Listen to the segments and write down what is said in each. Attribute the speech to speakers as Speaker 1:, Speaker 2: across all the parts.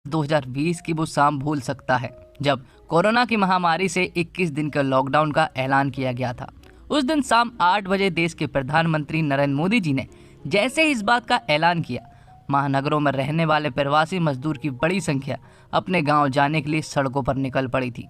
Speaker 1: 2020 की वो शाम भूल सकता है जब कोरोना की महामारी से 21 दिन के लॉकडाउन का ऐलान किया गया था। उस दिन शाम 8 बजे देश के प्रधानमंत्री नरेंद्र मोदी जी ने जैसे ही इस बात का ऐलान किया, महानगरों में रहने वाले प्रवासी मजदूर की बड़ी संख्या अपने गांव जाने के लिए सड़कों पर निकल पड़ी थी।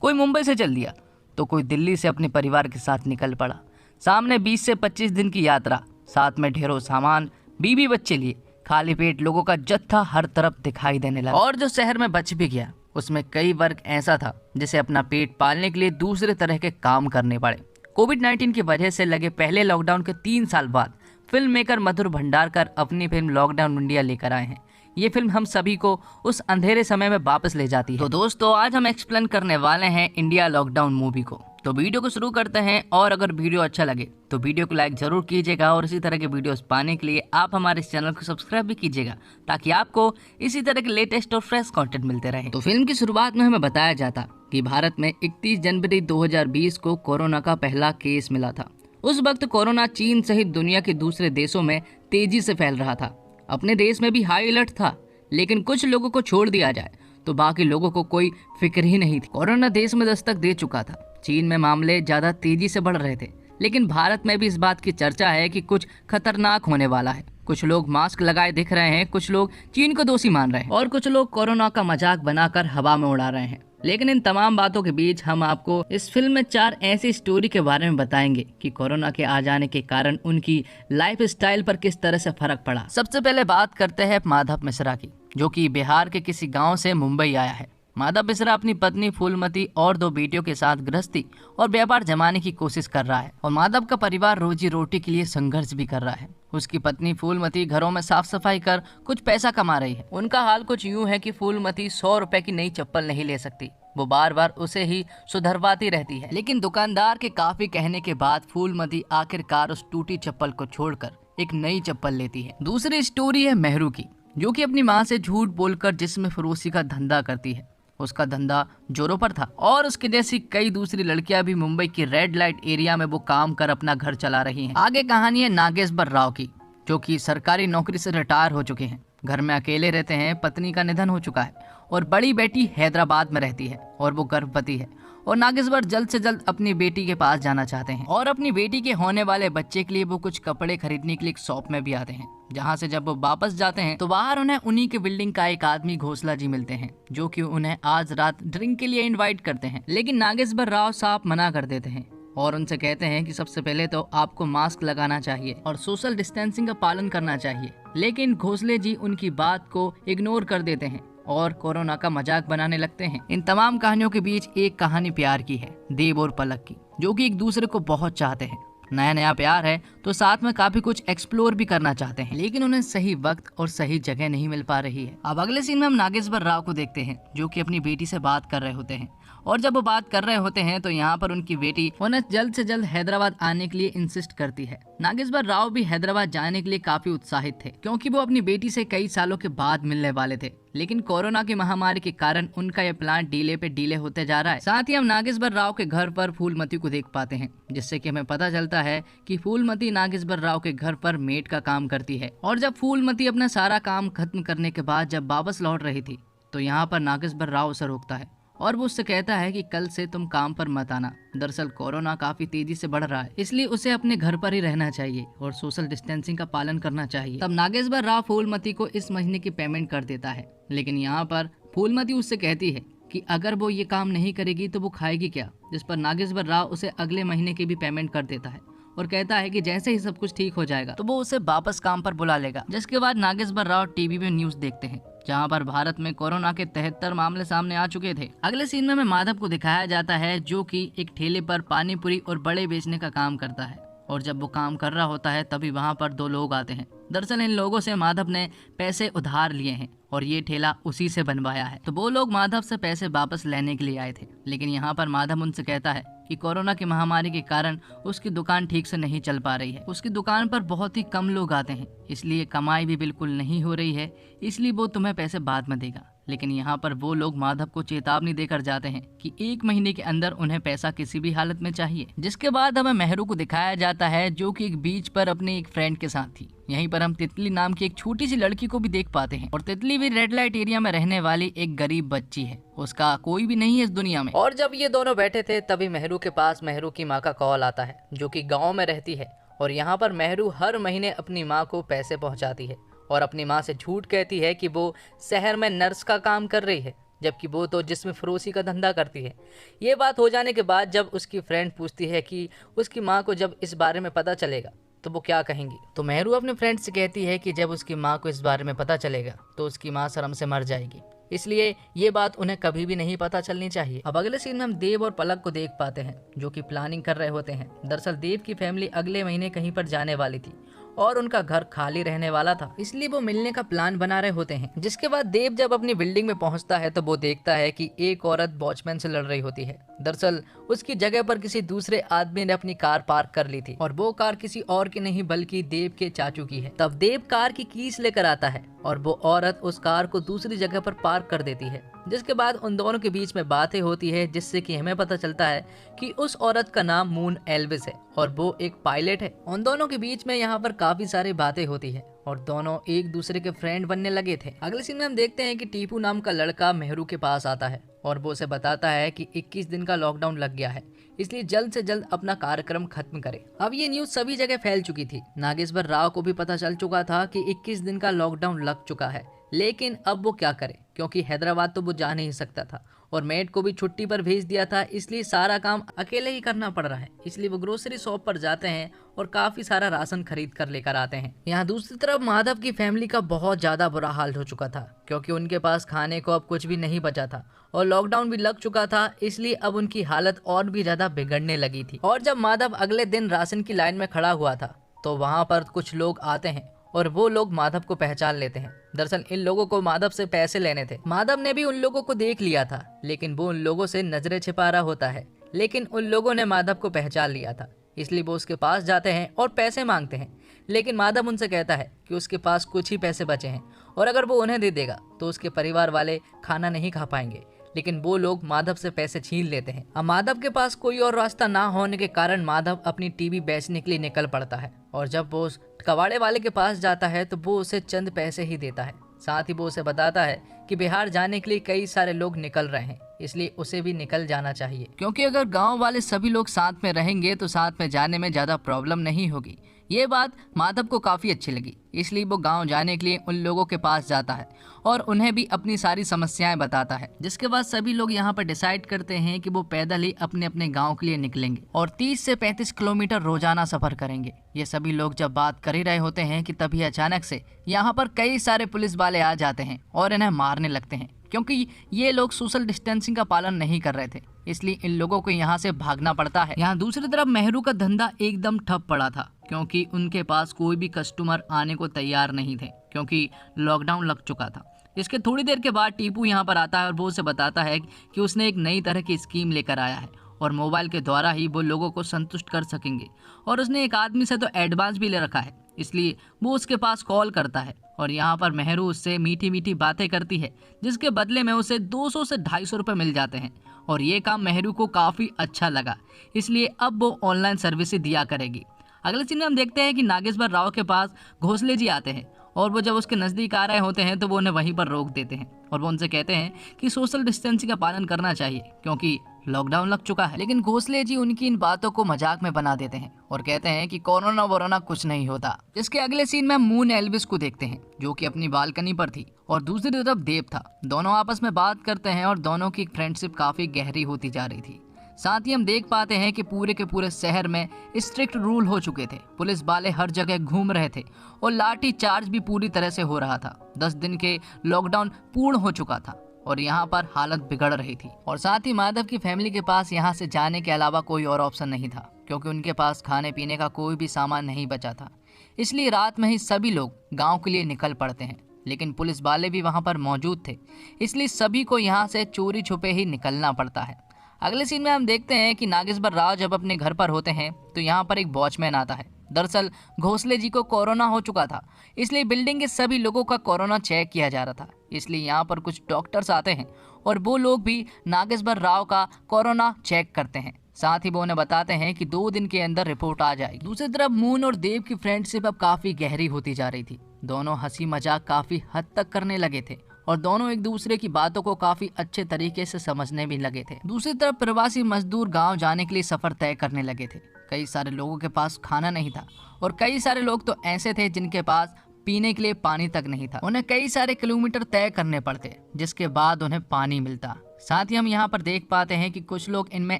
Speaker 1: कोई मुंबई से चल दिया तो कोई दिल्ली से अपने परिवार के साथ निकल पड़ा। सामने 20 से 25 दिन की यात्रा, साथ में ढेरों सामान, बीवी बच्चे लिए खाली पेट लोगों का जत्था हर तरफ दिखाई देने लगा। और जो शहर में बच भी गया उसमें कई वर्ग ऐसा था जिसे अपना पेट पालने के लिए दूसरे तरह के काम करने पड़े। कोविड-19 की वजह से लगे पहले लॉकडाउन के 3 साल बाद फिल्म मेकर मधुर भंडारकर अपनी फिल्म लॉकडाउन इंडिया लेकर आए हैं। ये फिल्म हम सभी को उस अंधेरे समय में वापस ले जाती है। तो दोस्तों, आज हम एक्सप्लेन करने वाले हैं इंडिया लॉकडाउन मूवी को। तो वीडियो को शुरू करते हैं, और अगर वीडियो अच्छा लगे तो वीडियो को लाइक जरूर कीजिएगा और इसी तरह के वीडियोस पाने के लिए आप हमारे इस चैनल को सब्सक्राइब भी कीजिएगा ताकि आपको इसी तरह के लेटेस्ट और फ्रेश कंटेंट मिलते रहे। तो फिल्म की शुरुआत में हमें बताया जाता कि भारत में 31 जनवरी 2020 को कोरोना का पहला केस मिला था। उस वक्त कोरोना चीन सहित दुनिया के दूसरे देशों में तेजी से फैल रहा था। अपने देश में भी हाई अलर्ट था, लेकिन कुछ लोगों को छोड़ दिया जाए तो बाकी लोगों को कोई फिक्र ही नहीं थी। कोरोना देश में दस्तक दे चुका था। चीन में मामले ज्यादा तेजी से बढ़ रहे थे, लेकिन भारत में भी इस बात की चर्चा है कि कुछ खतरनाक होने वाला है। कुछ लोग मास्क लगाए दिख रहे हैं, कुछ लोग चीन को दोषी मान रहे हैं और कुछ लोग कोरोना का मजाक बनाकर हवा में उड़ा रहे हैं। लेकिन इन तमाम बातों के बीच हम आपको इस फिल्म में 4 ऐसी स्टोरी के बारे में बताएंगे कि कोरोना के आ जाने के कारण उनकी लाइफ स्टाइल पर किस तरह से फर्क पड़ा। सबसे पहले बात करते हैं माधव मिश्रा की, जो कि बिहार के किसी गांव से मुंबई आया है। माधव मिश्रा अपनी पत्नी फूलमती और 2 बेटियों के साथ गृहस्थी और व्यापार जमाने की कोशिश कर रहा है और माधव का परिवार रोजी रोटी के लिए संघर्ष भी कर रहा है। उसकी पत्नी फूलमती घरों में साफ सफाई कर कुछ पैसा कमा रही है। उनका हाल कुछ यूं है कि फूलमती 100 रुपए की नई चप्पल नहीं ले सकती। वो बार बार उसे ही सुधरवाती रहती है, लेकिन दुकानदार के काफी कहने के बाद फूलमती आखिरकार उस टूटी चप्पल को छोड़कर एक नई चप्पल लेती है। दूसरी स्टोरी है मेहरू की, जो कि अपनी माँ से झूठ बोलकर जिस्म फरोशी का धंधा करती है। उसका धंधा जोरों पर था और उसके जैसी कई दूसरी लड़कियां भी मुंबई की रेड लाइट एरिया में वो काम कर अपना घर चला रही हैं। आगे कहानी है नागेश्वर राव की, जो कि सरकारी नौकरी से रिटायर हो चुके हैं। घर में अकेले रहते हैं, पत्नी का निधन हो चुका है और बड़ी बेटी हैदराबाद में रहती है और वो गर्भवती है। और नागेश्वर जल्द से जल्द अपनी बेटी के पास जाना चाहते हैं और अपनी बेटी के होने वाले बच्चे के लिए वो कुछ कपड़े खरीदने के लिए एक शॉप में भी आते हैं, जहां से जब वो वापस जाते हैं तो बाहर उन्हें उन्हीं के बिल्डिंग का एक आदमी घोसला जी मिलते हैं, जो कि उन्हें आज रात ड्रिंक के लिए इनवाइट करते हैं। लेकिन नागेश्वर राव साफ मना कर देते हैं और उनसे कहते हैं कि सबसे पहले तो आपको मास्क लगाना चाहिए और सोशल डिस्टेंसिंग का पालन करना चाहिए। लेकिन घोसले जी उनकी बात को इग्नोर कर देते हैं और कोरोना का मजाक बनाने लगते हैं। इन तमाम कहानियों के बीच एक कहानी प्यार की है, देव और पलक की, जो कि एक दूसरे को बहुत चाहते हैं। नया नया प्यार है तो साथ में काफी कुछ एक्सप्लोर भी करना चाहते हैं, लेकिन उन्हें सही वक्त और सही जगह नहीं मिल पा रही है। अब अगले सीन में हम नागेश्वर राव को देखते हैं, जो कि अपनी बेटी से बात कर रहे होते हैं और जब वो बात कर रहे होते हैं तो यहाँ पर उनकी बेटी उन्हें जल्द से जल्द हैदराबाद आने के लिए इंसिस्ट करती है। नागेश्वर राव भी हैदराबाद जाने के लिए काफी उत्साहित थे, क्योंकि वो अपनी बेटी से कई सालों के बाद मिलने वाले थे। लेकिन कोरोना की महामारी के कारण उनका यह प्लान डीले पे डीले होते जा रहा है। साथ ही हम नागेश्वर राव के घर पर फूलमती को देख पाते हैं, जिससे कि हमें पता चलता है कि फूलमती नागेश्वर राव के घर पर मेड का काम करती है। और जब फूलमती अपना सारा काम खत्म करने के बाद जब वापस लौट रही थी तो यहाँ पर नागेश्वर राव उसे रोकता है और वो उससे कहता है कि कल से तुम काम पर मत आना। दरअसल कोरोना काफी तेजी से बढ़ रहा है, इसलिए उसे अपने घर पर ही रहना चाहिए और सोशल डिस्टेंसिंग का पालन करना चाहिए। तब नागेश्वर राव फूलमती को इस महीने की पेमेंट कर देता है, लेकिन यहाँ पर फूलमती उससे कहती है कि अगर वो ये काम नहीं करेगी तो वो खाएगी क्या, जिस पर नागेश्वर राव उसे अगले महीने की भी पेमेंट कर देता है और कहता है कि जैसे ही सब कुछ ठीक हो जाएगा तो वो उसे वापस काम पर बुला लेगा। जिसके बाद नागेश्वर राव टीवी में न्यूज देखते हैं, जहां पर भारत में कोरोना के 73 मामले सामने आ चुके थे। अगले सीन में हमें माधव को दिखाया जाता है, जो कि एक ठेले पर पानी पूरी और बड़े बेचने का काम करता है और जब वो काम कर रहा होता है तभी वहां पर 2 लोग आते हैं। दरअसल इन लोगों से माधव ने पैसे उधार लिए हैं और ये ठेला उसी से बनवाया है। तो वो लोग माधव से पैसे वापस लेने के लिए आए थे, लेकिन यहाँ पर माधव उनसे कहता है कि कोरोना की महामारी के कारण उसकी दुकान ठीक से नहीं चल पा रही है। उसकी दुकान पर बहुत ही कम लोग आते हैं, इसलिए कमाई भी बिल्कुल नहीं हो रही है, इसलिए वो तुम्हें पैसे बाद में देगा। लेकिन यहाँ पर वो लोग माधव को चेतावनी देकर जाते हैं कि 1 महीने के अंदर उन्हें पैसा किसी भी हालत में चाहिए। जिसके बाद हमें मेहरू को दिखाया जाता है जो कि एक बीच पर अपने एक फ्रेंड के साथ थी। यहीं पर हम तितली नाम की एक छोटी सी लड़की को भी देख पाते हैं और तितली भी रेड लाइट एरिया में रहने वाली एक गरीब बच्ची है, उसका कोई भी नहीं है इस दुनिया में। और जब ये दोनों बैठे थे तभी मेहरू के पास मेहरू की माँ का कॉल आता है जो कि गाँव में रहती है और यहाँ पर मेहरू हर महीने अपनी माँ को पैसे पहुँचाती है और अपनी माँ से झूठ कहती है कि वो शहर में नर्स का काम कर रही है, जबकि वो तो जिस्म फरोशी का धंधा करती है। ये बात हो जाने के बाद जब उसकी फ्रेंड पूछती है कि उसकी माँ को जब इस बारे में पता चलेगा तो वो क्या कहेंगी, तो मेहरू अपने फ्रेंड से कहती है कि जब उसकी माँ को इस बारे में पता चलेगा तो उसकी माँ शर्म से मर जाएगी, इसलिए ये बात उन्हें कभी भी नहीं पता चलनी चाहिए। अब अगले सीन में हम देव और पलक को देख पाते हैं जो कि प्लानिंग कर रहे होते हैं। दरअसल देव की फैमिली अगले महीने कहीं पर जाने वाली थी और उनका घर खाली रहने वाला था, इसलिए वो मिलने का प्लान बना रहे होते हैं। जिसके बाद देव जब अपनी बिल्डिंग में पहुंचता है तो वो देखता है कि एक औरत वॉचमैन से लड़ रही होती है। दरअसल उसकी जगह पर किसी दूसरे आदमी ने अपनी कार पार्क कर ली थी और वो कार किसी और की नहीं बल्कि देव के चाचू की है। तब देव कार की कीज लेकर आता है और वो औरत उस कार को दूसरी जगह पर पार्क कर देती है। जिसके बाद उन दोनों के बीच में बातें होती है जिससे कि हमें पता चलता है कि उस औरत का नाम मून एल्विस है और वो एक पायलट है। उन दोनों के बीच में यहाँ पर काफी सारी बातें होती है और दोनों एक दूसरे के फ्रेंड बनने लगे थे। अगले सीन में हम देखते हैं कि टीपू नाम का लड़का मेहरू के पास आता है और वो उसे बताता है कि 21 दिन का लॉकडाउन लग गया है, इसलिए जल्द से जल्द अपना कार्यक्रम खत्म करे। अब ये न्यूज सभी जगह फैल चुकी थी। नागेश्वर राव को भी पता चल चुका था कि 21 दिन का लॉकडाउन लग चुका है, लेकिन अब वो क्या करे क्योंकि हैदराबाद तो वो जा नहीं सकता था और मेड को भी छुट्टी पर भेज दिया था, इसलिए सारा काम अकेले ही करना पड़ रहा है। इसलिए वो ग्रोसरी शॉप पर जाते हैं और काफी सारा राशन खरीद कर लेकर आते हैं। यहाँ दूसरी तरफ माधव की फैमिली का बहुत ज्यादा बुरा हाल हो चुका था क्योंकि उनके पास खाने को अब कुछ भी नहीं बचा था और लॉकडाउन भी लग चुका था, इसलिए अब उनकी हालत और भी ज्यादा बिगड़ने लगी थी। और जब माधव अगले दिन राशन की लाइन में खड़ा हुआ था तो वहाँ पर कुछ लोग आते हैं और वो लोग माधव को पहचान लेते हैं। दरअसल इन लोगों को माधव से पैसे लेने थे। माधव ने भी उन लोगों को देख लिया था, लेकिन वो उन लोगों से नजरें छिपा रहा होता है, लेकिन उन लोगों ने माधव को पहचान लिया था, इसलिए वो उसके पास जाते हैं और पैसे मांगते हैं। लेकिन माधव उनसे कहता है कि उसके पास कुछ ही पैसे बचे हैं और अगर वो उन्हें दे देगा तो उसके परिवार वाले खाना नहीं खा पाएंगे। लेकिन वो लोग माधव से पैसे छीन लेते हैं। अब माधव के पास कोई और रास्ता ना होने के कारण माधव अपनी टीवी बेचने के लिए निकल पड़ता है और जब वो उस कबाड़े वाले के पास जाता है तो वो उसे चंद पैसे ही देता है। साथ ही वो उसे बताता है कि बिहार जाने के लिए कई सारे लोग निकल रहे हैं, इसलिए उसे भी निकल जाना चाहिए क्योंकि अगर गांव वाले सभी लोग साथ में रहेंगे तो साथ में जाने में ज्यादा प्रॉब्लम नहीं होगी। ये बात माधव को काफी अच्छी लगी, इसलिए वो गांव जाने के लिए उन लोगों के पास जाता है और उन्हें भी अपनी सारी समस्याएं बताता है। जिसके बाद सभी लोग यहाँ पर डिसाइड करते हैं कि वो पैदल ही अपने अपने गांव के लिए निकलेंगे और 30 से 35 किलोमीटर रोजाना सफर करेंगे। ये सभी लोग जब बात कर ही रहे होते हैं कि तभी अचानक से यहाँ पर कई सारे पुलिस वाले आ जाते हैं और इन्हें मारने लगते हैं क्योंकि ये लोग सोशल डिस्टेंसिंग का पालन नहीं कर रहे थे, इसलिए इन लोगों को यहाँ से भागना पड़ता है। यहाँ दूसरी तरफ मेहरू का धंधा एकदम ठप पड़ा था क्योंकि उनके पास कोई भी कस्टमर आने को तैयार नहीं थे क्योंकि लॉकडाउन लग चुका था। इसके थोड़ी देर के बाद टीपू यहाँ पर आता है और वो उसे बताता है कि उसने एक नई तरह की स्कीम लेकर आया है और मोबाइल के द्वारा ही वो लोगों को संतुष्ट कर सकेंगे और उसने एक आदमी से तो एडवांस भी ले रखा है, इसलिए वो उसके पास कॉल करता है और यहाँ पर मेहरू उससे मीठी मीठी बातें करती है जिसके बदले में उसे 200 से 250 रुपये मिल जाते हैं और ये काम मेहरू को काफ़ी अच्छा लगा, इसलिए अब वो ऑनलाइन सर्विसेज दिया करेगी। अगले सीन में हम देखते हैं कि नागेश्वर राव के पास घोसले जी आते हैं और वो जब उसके नज़दीक आ रहे होते हैं तो वो उन्हें वहीं पर रोक देते हैं और वो उनसे कहते हैं कि सोशल डिस्टेंसिंग का पालन करना चाहिए क्योंकि लॉकडाउन लग चुका है। लेकिन घोसले जी उनकी इन बातों को मजाक में बना देते हैं और कहते हैं कि कोरोना वोरोना कुछ नहीं होता। जिसके अगले सीन में मून एल्विस को देखते हैं जो कि अपनी बालकनी पर थी और दूसरी तरफ देव था। दोनों आपस में बात करते हैं और दोनों की फ्रेंडशिप काफी गहरी होती जा रही थी। साथ ही हम देख पाते हैं कि पूरे के पूरे शहर में स्ट्रिक्ट रूल हो चुके थे, पुलिस वाले हर जगह घूम रहे थे और लाठी चार्ज भी पूरी तरह से हो रहा था। 10 दिन के लॉकडाउन पूर्ण हो चुका था और यहाँ पर हालत बिगड़ रही थी और साथ ही माधव की फैमिली के पास यहाँ से जाने के अलावा कोई और ऑप्शन नहीं था क्योंकि उनके पास खाने पीने का कोई भी सामान नहीं बचा था। इसलिए रात में ही सभी लोग गाँव के लिए निकल पड़ते हैं, लेकिन पुलिस वाले भी वहाँ पर मौजूद थे, इसलिए सभी को यहाँ से चोरी छुपे ही निकलना पड़ता है। अगले सीन में हम देखते हैं कि नागेश्वर राव जब अपने घर पर होते हैं तो यहाँ पर एक वॉचमैन आता है। दरअसल घोसले जी को कोरोना हो चुका था, इसलिए बिल्डिंग के सभी लोगों का कोरोना चेक किया जा रहा था। इसलिए यहाँ पर कुछ डॉक्टर्स आते हैं और वो लोग भी नागेश्वर राव का कोरोना चेक करते हैं। साथ ही वो उन्हें बताते हैं कि 2 दिन के अंदर रिपोर्ट आ जाएगी। दूसरी तरफ मून और देव की फ्रेंडशिप अब काफी गहरी होती जा रही थी। दोनों हंसी मजाक काफी हद तक करने लगे थे और दोनों एक दूसरे की बातों को काफी अच्छे तरीके से समझने भी लगे थे। दूसरी तरफ प्रवासी मजदूर गांव जाने के लिए सफर तय करने लगे थे। कई सारे लोगों के पास खाना नहीं था और कई सारे लोग तो ऐसे थे जिनके पास पीने के लिए पानी तक नहीं था। उन्हें कई सारे किलोमीटर तय करने पड़ते जिसके बाद उन्हें पानी मिलता। साथ ही हम यहाँ पर देख पाते हैं कि कुछ लोग इनमें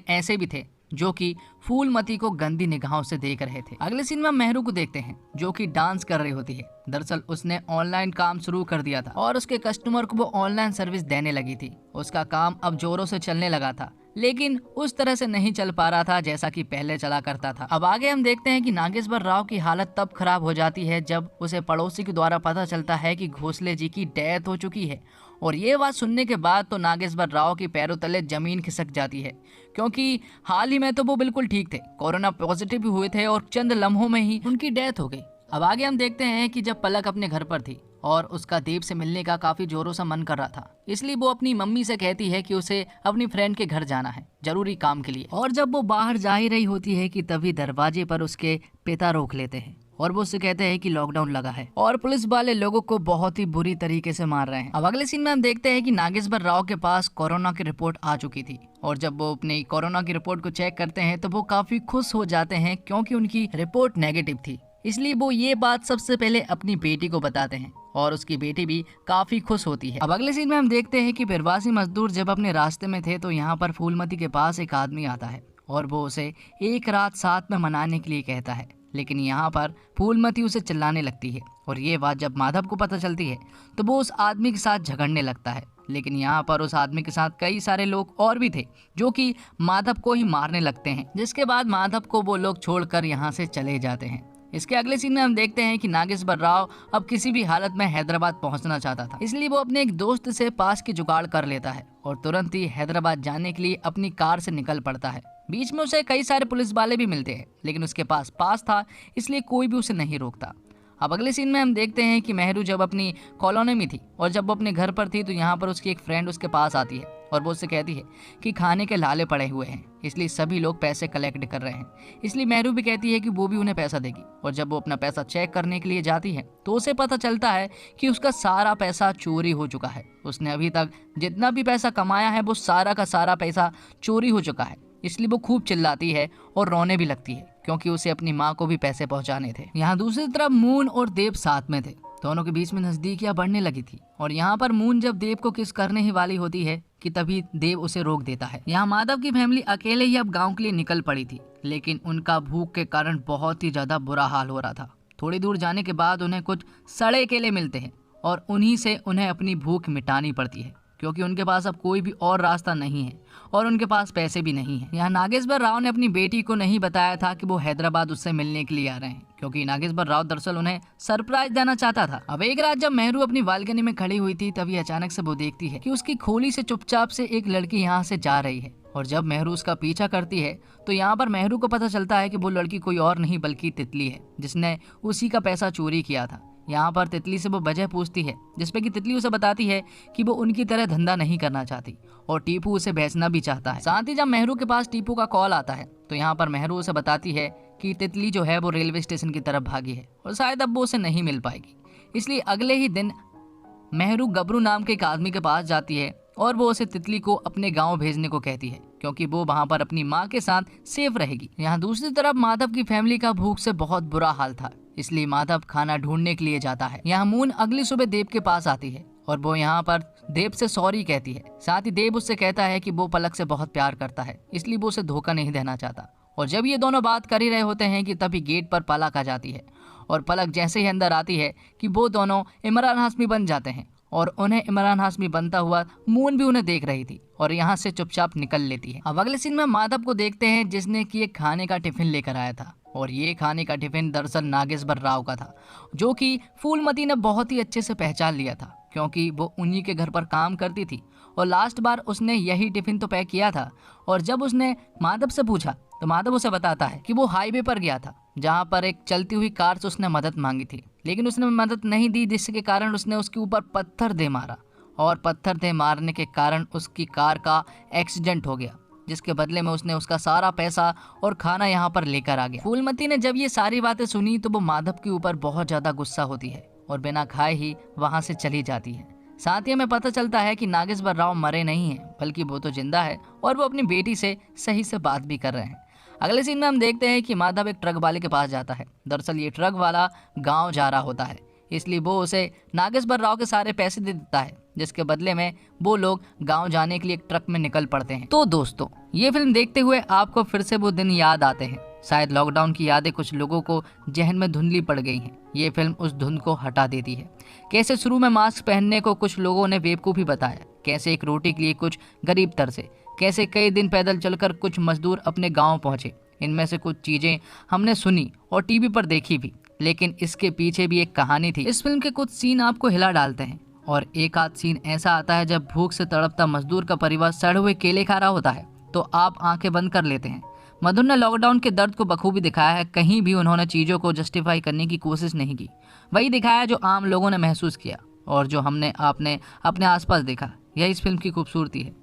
Speaker 1: ऐसे भी थे जो कि फूलमती को गंदी निगाहों से देख रहे थे। अगले सीन में हम मेहरू को देखते हैं जो कि डांस कर रही होती है। दरअसल उसने ऑनलाइन काम शुरू कर दिया था और उसके कस्टमर को वो ऑनलाइन सर्विस देने लगी थी। उसका काम अब जोरों से चलने लगा था, लेकिन उस तरह से नहीं चल पा रहा था जैसा कि पहले चला करता था। अब आगे हम देखते हैं कि नागेश्वर राव की हालत तब खराब हो जाती है जब उसे पड़ोसी के द्वारा पता चलता है कि घोसले जी की डेथ हो चुकी है। और ये बात सुनने के बाद तो नागेश्वर राव की पैरों तले जमीन खिसक जाती है, क्योंकि हाल ही में तो वो बिल्कुल ठीक थे, कोरोना पॉजिटिव भी हुए थे और चंद लम्हों में ही उनकी डेथ हो गई। अब आगे हम देखते हैं कि जब पलक अपने घर पर थी और उसका देव से मिलने का काफी जोरों से मन कर रहा था, इसलिए वो अपनी मम्मी से कहती है कि उसे अपनी फ्रेंड के घर जाना है जरूरी काम के लिए। और जब वो बाहर जा ही रही होती है कि तभी दरवाजे पर उसके पिता रोक लेते हैं और वो उससे कहते हैं कि लॉकडाउन लगा है और पुलिस वाले लोगों को बहुत ही बुरी तरीके से मार रहे हैं। अब अगले सीन में हम देखते हैं कि नागेश्वर राव के पास कोरोना की रिपोर्ट आ चुकी थी और जब वो अपनी कोरोना की रिपोर्ट को चेक करते हैं तो वो काफी खुश हो जाते हैं क्योंकि उनकी रिपोर्ट नेगेटिव थी। इसलिए वो ये बात सबसे पहले अपनी बेटी को बताते हैं और उसकी बेटी भी काफी खुश होती है। अब अगले सीन में हम देखते हैं कि प्रवासी मजदूर जब अपने रास्ते में थे तो यहाँ पर फूलमती के पास एक आदमी आता है और वो उसे एक रात साथ में मनाने के लिए कहता है। लेकिन यहाँ पर फूलमती उसे चिल्लाने लगती है और ये बात जब माधव को पता चलती है तो वो उस आदमी के साथ झगड़ने लगता है। लेकिन यहाँ पर उस आदमी के साथ कई सारे लोग और भी थे जो कि माधव को ही मारने लगते हैं, जिसके बाद माधव को वो लोग छोड़कर यहाँ से चले जाते हैं। इसके अगले सीन में हम देखते हैं कि नागेश्वर राव अब किसी भी हालत में हैदराबाद पहुंचना चाहता था, इसलिए वो अपने एक दोस्त से पास की जुगाड़ कर लेता है और तुरंत ही हैदराबाद जाने के लिए अपनी कार से निकल पड़ता है। बीच में उसे कई सारे पुलिस वाले भी मिलते हैं, लेकिन उसके पास था, इसलिए कोई भी उसे नहीं रोकता। अब अगले सीन में हम देखते हैं कि मेहरू जब अपनी कॉलोनी में थी और जब वो अपने घर पर थी तो यहाँ पर उसकी एक फ्रेंड उसके पास आती है और वो उससे कहती है कि खाने के लाले पड़े हुए हैं, इसलिए सभी लोग पैसे कलेक्ट कर रहे हैं। इसलिए मेहरू भी कहती है कि वो भी उन्हें पैसा देगी और जब वो अपना पैसा चेक करने के लिए जाती है तो उसे पता चलता है कि उसका सारा पैसा चोरी हो चुका है। उसने अभी तक जितना भी पैसा कमाया है वो सारा का सारा पैसा चोरी हो चुका है। इसलिए वो खूब चिल्लाती है और रोने भी लगती है क्योंकि उसे अपनी माँ को भी पैसे पहुंचाने थे। यहाँ दूसरी तरफ मून और देव साथ में थे, दोनों के बीच में नजदीकियां बढ़ने लगी थी और यहाँ पर मून जब देव को किस करने ही वाली होती है कि तभी देव उसे रोक देता है। यहाँ माधव की फैमिली अकेले ही अब गाँव के लिए निकल पड़ी थी, लेकिन उनका भूख के कारण बहुत ही ज्यादा बुरा हाल हो रहा था। थोड़ी दूर जाने के बाद उन्हें कुछ सड़े केले मिलते हैं और उन्हीं से उन्हें अपनी भूख मिटानी पड़ती है क्योंकि उनके पास अब कोई भी और रास्ता नहीं है और उनके पास पैसे भी नहीं है। यहाँ नागेश्वर राव ने अपनी बेटी को नहीं बताया था कि वो हैदराबाद उससे मिलने के लिए आ रहे हैं, क्योंकि नागेश्वर राव दरअसल उन्हें सरप्राइज देना चाहता था। अब एक रात जब मेहरू अपनी बालकनी में खड़ी हुई थी तभी अचानक से वो देखती है कि उसकी खोली से चुपचाप से एक लड़की यहाँ से जा रही है और जब मेहरू उसका पीछा करती है तो यहाँ पर मेहरू को पता चलता है कि वो लड़की कोई और नहीं बल्कि तितली है जिसने उसी का पैसा चोरी किया था। यहाँ पर तितली से वो वजह पूछती है जिसपे कि तितली उसे बताती है कि वो उनकी तरह धंधा नहीं करना चाहती और टीपू उसे बेचना भी चाहता है। साथ ही जब मेहरू के पास टीपू का कॉल आता है तो यहाँ पर मेहरू उसे बताती है कि तितली जो है वो रेलवे स्टेशन की तरफ भागी है और शायद अब वो उसे नहीं मिल पाएगी। इसलिए अगले ही दिन मेहरू गबरू नाम के एक आदमी के पास जाती है और वो उसे तितली को अपने गांव भेजने को कहती है क्योंकि वो वहां पर अपनी माँ के साथ सेफ रहेगी। यहाँ दूसरी तरफ माधव की फैमिली का भूख से बहुत बुरा हाल था, इसलिए माधव खाना ढूंढने के लिए जाता है। यहाँ मून अगली सुबह देव के पास आती है और वो यहाँ पर देव से सॉरी कहती है। साथ ही देव उससे कहता है कि वो पलक से बहुत प्यार करता है, इसलिए वो उसे धोखा नहीं देना चाहता। और जब ये दोनों बात कर ही रहे होते हैं कि तभी गेट पर पलक आ जाती है और पलक जैसे ही अंदर आती है कि वो दोनों इमरान हाशमी बन जाते हैं और उन्हें इमरान हाशमी बनता हुआ मून भी उन्हें देख रही थी और यहाँ से चुपचाप निकल लेती है। अब अगले सीन में माधव को देखते हैं जिसने कि एक खाने का टिफिन लेकर आया था और ये खाने का टिफिन दरअसल नागेश्वर राव का था, जो कि फूलमती ने बहुत ही अच्छे से पहचान लिया था क्योंकि वो उन्हीं के घर पर काम करती थी और लास्ट बार उसने यही टिफिन तो पैक किया था। और जब उसने माधव से पूछा तो माधव उसे बताता है कि वो हाईवे पर गया था जहाँ पर एक चलती हुई कार से उसने मदद मांगी थी, लेकिन उसने मदद नहीं दी, जिसके कारण उसने उसके ऊपर पत्थर दे मारा और पत्थर दे मारने के कारण उसकी कार का एक्सीडेंट हो गया, जिसके बदले में उसने उसका सारा पैसा और खाना यहाँ पर लेकर आ गया। फूलमती ने जब ये सारी बातें सुनी तो वो माधव के ऊपर बहुत ज्यादा गुस्सा होती है और बिना खाए ही वहां से चली जाती है। साथ ही हमें पता चलता है कि नागेश्वर राव मरे नहीं हैं, बल्कि वो तो जिंदा है और वो अपनी बेटी से सही से बात भी कर रहे हैं। अगले सीन में हम देखते हैं कि माधव एक ट्रक वाले के पास जाता है। दरअसल ये ट्रक वाला गांव जा रहा होता है, इसलिए वो उसे नागेश्वर राव के सारे पैसे दे देता है, जिसके बदले में वो लोग गांव जाने के लिए एक ट्रक में निकल पड़ते हैं। तो दोस्तों, ये फिल्म देखते हुए आपको फिर से वो दिन याद आते हैं। शायद लॉकडाउन की यादें कुछ लोगों को जहन में धुंधली पड़ गई हैं। ये फिल्म उस धुंध को हटा देती है। कैसे शुरू में मास्क पहनने को कुछ लोगों ने बेवकूफ़ी बताया, कैसे एक रोटी के लिए कुछ गरीब तरसे, कैसे कई दिन पैदल चलकर कुछ मजदूर अपने गाँव पहुंचे। इनमें से कुछ चीजें हमने सुनी और टीवी पर देखी भी, लेकिन इसके पीछे भी एक कहानी थी। इस फिल्म के कुछ सीन आपको हिला डालते हैं और एक आध सीन ऐसा आता है जब भूख से तड़पता मजदूर का परिवार सड़े हुए केले खा रहा होता है तो आप आंखें बंद कर लेते हैं। मधुर ने लॉकडाउन के दर्द को बखूबी दिखाया है। कहीं भी उन्होंने चीज़ों को जस्टिफाई करने की कोशिश नहीं की, वही दिखाया जो आम लोगों ने महसूस किया और जो हमने आपने अपने आसपास देखा। यह इस फिल्म की खूबसूरती है।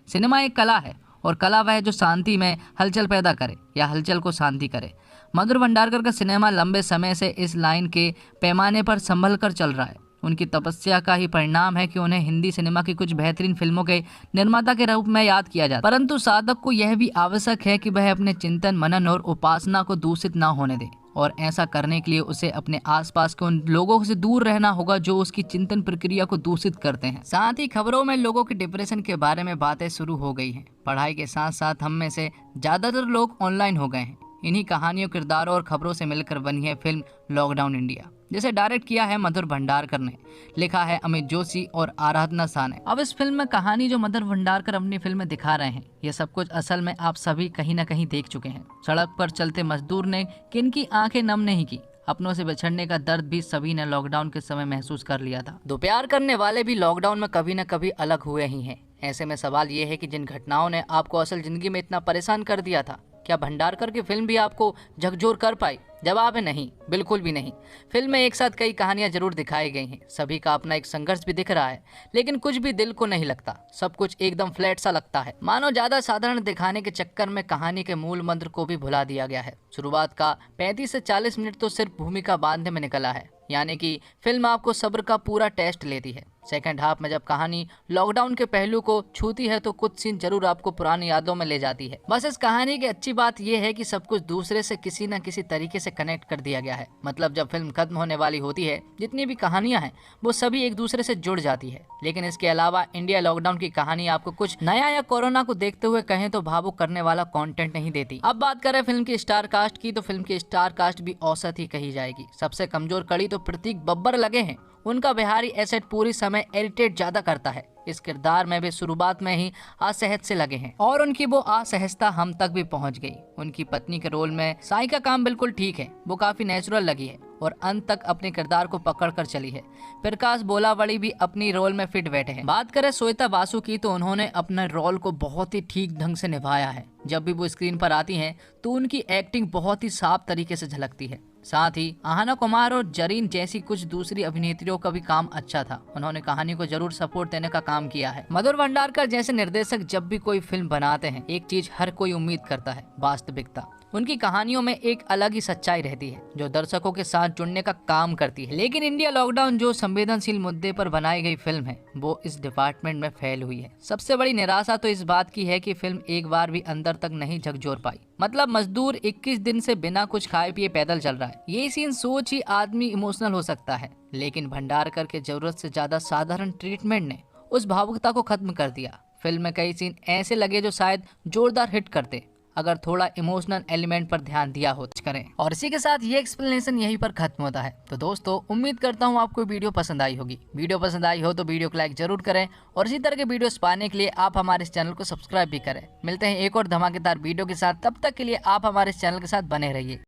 Speaker 1: सिनेमा एक कला है और कला वह है जो शांति में हलचल पैदा करे या हलचल को शांति करे। मधुर भंडारकर का सिनेमा लंबे समय से इस लाइन के पैमाने पर संभल कर चल रहा है। उनकी तपस्या का ही परिणाम है कि उन्हें हिंदी सिनेमा की कुछ बेहतरीन फिल्मों के निर्माता के रूप में याद किया जाता है। परंतु साधक को यह भी आवश्यक है कि वह अपने चिंतन, मनन और उपासना को दूषित ना होने दे, और ऐसा करने के लिए उसे अपने आसपास के उन लोगों से दूर रहना होगा जो उसकी चिंतन प्रक्रिया को दूषित करते हैं। साथ ही खबरों में लोगों के डिप्रेशन के बारे में बातें शुरू हो गई हैं। पढ़ाई के साथ साथ हम में से ज्यादातर लोग ऑनलाइन हो गए हैं। इन्हीं कहानियों, किरदारों और खबरों से मिलकर बनी है फिल्म लॉकडाउन इंडिया, जिसे डायरेक्ट किया है मधुर भंडारकर ने, लिखा है अमित जोशी और आराधना शाह ने। अब इस फिल्म में कहानी जो मधुर भंडारकर अपनी फिल्म में दिखा रहे हैं, ये सब कुछ असल में आप सभी कहीं न कहीं देख चुके हैं। सड़क पर चलते मजदूर ने किन की आंखें नम नहीं की। अपनों से बिछड़ने का दर्द भी सभी ने लॉकडाउन के समय महसूस कर लिया था। दो प्यार करने वाले भी लॉकडाउन में कभी न कभी अलग हुए ही हैं। ऐसे में सवाल ये है कि जिन घटनाओं ने आपको असल जिंदगी में इतना परेशान कर दिया था, क्या भंडारकर की फिल्म भी आपको झकझोर कर पाई? जवाब है नहीं, बिल्कुल भी नहीं। फिल्म में एक साथ कई कहानियां जरूर दिखाई गई हैं, सभी का अपना एक संघर्ष भी दिख रहा है, लेकिन कुछ भी दिल को नहीं लगता। सब कुछ एकदम फ्लैट सा लगता है, मानो ज्यादा साधारण दिखाने के चक्कर में कहानी के मूल मंत्र को भी भुला दिया गया है। शुरुआत का 35 से 40 मिनट तो सिर्फ भूमिका बांधने में निकला है, यानी कि फिल्म आपको सब्र का पूरा टेस्ट लेती है। सेकंड हाफ में जब कहानी लॉकडाउन के पहलू को छूती है तो कुछ सीन जरूर आपको पुरानी यादों में ले जाती है। बस इस कहानी की अच्छी बात यह है कि सब कुछ दूसरे से किसी न किसी तरीके से कनेक्ट कर दिया गया है। मतलब जब फिल्म खत्म होने वाली होती है, जितनी भी कहानियां हैं वो सभी एक दूसरे से जुड़ जाती है। लेकिन इसके अलावा इंडिया लॉकडाउन की कहानी आपको कुछ नया या कोरोना को देखते हुए कहें तो भावुक करने वाला कंटेंट नहीं देती। अब बात करें फिल्म की स्टार कास्ट की, तो फिल्म की स्टार कास्ट भी औसत ही कही जाएगी। सबसे कमजोर कड़ी तो प्रतीक बब्बर लगे हैं। उनका बिहारी एसेट पूरी समय इरिटेट ज्यादा करता है। इस किरदार में भी शुरुआत में ही असहज से लगे हैं और उनकी वो असहजता हम तक भी पहुंच गई। उनकी पत्नी के रोल में साई का काम बिल्कुल ठीक है, वो काफी नेचुरल लगी है और अंत तक अपने किरदार को पकड़ कर चली है। प्रकाश बोलावड़ी भी अपनी रोल में फिट बैठे हैं। बात करें श्वेता बासु की, तो उन्होंने अपने रोल को बहुत ही ठीक ढंग से निभाया है। जब भी वो स्क्रीन पर आती हैं तो उनकी एक्टिंग बहुत ही साफ तरीके से झलकती है। साथ ही आहना कुमार और जरीन जैसी कुछ दूसरी अभिनेत्रियों का भी काम अच्छा था। उन्होंने कहानी को जरूर सपोर्ट देने का काम किया है। मधुर भंडारकर जैसे निर्देशक जब भी कोई फिल्म बनाते हैं, एक चीज हर कोई उम्मीद करता है, वास्तविकता। उनकी कहानियों में एक अलग ही सच्चाई रहती है जो दर्शकों के साथ जुड़ने का काम करती है। लेकिन इंडिया लॉकडाउन जो संवेदनशील मुद्दे पर बनाई गई फिल्म है, वो इस डिपार्टमेंट में फेल हुई है। सबसे बड़ी निराशा तो इस बात की है कि फिल्म एक बार भी अंदर तक नहीं झकझोर पाई। मतलब मजदूर 21 दिन से बिना कुछ खाए पिए पैदल चल रहा है। ये सीन सोच ही आदमी इमोशनल हो सकता है, लेकिन भंडारकर के जरूरत से ज्यादा साधारण ट्रीटमेंट ने उस भावुकता को खत्म कर दिया। फिल्म में कई सीन ऐसे लगे जो शायद जोरदार हिट करते अगर थोड़ा इमोशनल एलिमेंट पर ध्यान दिया हो करें। और इसी के साथ ये एक्सप्लेनेशन यहीं पर खत्म होता है। तो दोस्तों, उम्मीद करता हूँ आपको वीडियो पसंद आई होगी। वीडियो पसंद आई हो तो वीडियो को लाइक जरूर करें और इसी तरह के वीडियोस पाने के लिए आप हमारे इस चैनल को सब्सक्राइब भी करें। मिलते हैं एक और धमाकेदार वीडियो के साथ, तब तक के लिए आप हमारे इस चैनल के साथ बने रहिए।